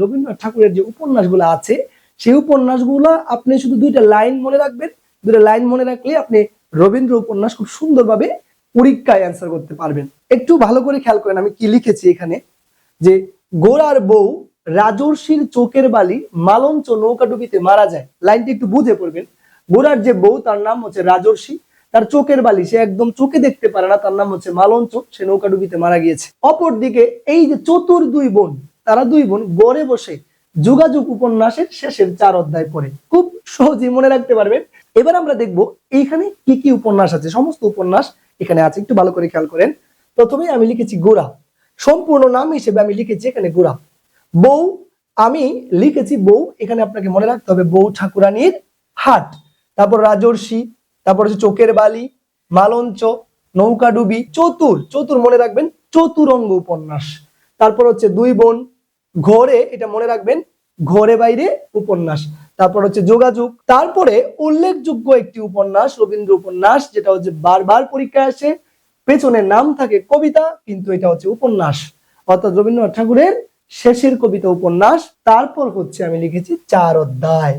রবীন্দ্রনাথ ঠাকুরের যে উপন্যাসগুলো আছে সেই উপন্যাসগুলো আপনি শুধু দুইটা লাইন মনে রাখবেন। দুইটা লাইন মনে রাখলে আপনি রবীন্দ্র উপন্যাস খুব সুন্দরভাবে পরীক্ষায় অ্যান্সার করতে পারবেন। একটু ভালো করে খেয়াল করেন আমি কি লিখেছি এখানে, যে গোরার বউ রাজর্ষির চোখের বালি মালঞ্চ নৌকাডুবিতে মারা যায়। লাইনটি একটু বুঝে পড়বেন। গোরার যে বউ তার নাম হচ্ছে রাজর্ষি, তার চোখের বালি সে একদম চোখে দেখতে পারে না, তার নাম হচ্ছে মালঞ্চ, সে নৌকাডুবিতে মারা গিয়েছে। অপরদিকে এই যে চতুর দুই বোন, তারা দুই বোন গড়ে বসে যোগাযোগ উপন্যাসের শেষের 4 অধ্যায় পড়ে। খুব সহজেই মনে রাখতে পারবেন। এবার আমরা দেখব এইখানে কি কি উপন্যাস আছে। সমস্ত উপন্যাস এখানে আছে, একটু ভালো করে খেয়াল করেন। প্রথমে আমি লিখেছি গোরা, সম্পূর্ণ নাম হিসেবে আমি লিখেছি এখানে গোরা। বউ আমি লিখেছি বউ, এখানে আপনাকে মনে রাখতে হবে বউ ঠাকুরানীর হাট। তারপর রাজর্ষি, তারপর হচ্ছে চোখের বালি, মালঞ্চ, নৌকাডুবি, চতুর, চতুর মনে রাখবেন চতুরঙ্গ উপন্যাস। তারপর হচ্ছে দুই বোন, ঘরে, এটা মনে রাখবেন ঘরে বাইরে উপন্যাস। তারপর হচ্ছে যোগাযোগ। তারপরে উল্লেখযোগ্য একটি উপন্যাস রবীন্দ্র উপন্যাস, যেটা হচ্ছে বারবার পরীক্ষায় আসে, পেছনের নাম থাকে কবিতা কিন্তু এটা হচ্ছে উপন্যাস, অর্থাৎ রবীন্দ্রনাথ ঠাকুরের শেষের কবিতা উপন্যাস। তারপর হচ্ছে আমি লিখেছি 4 অধ্যায়।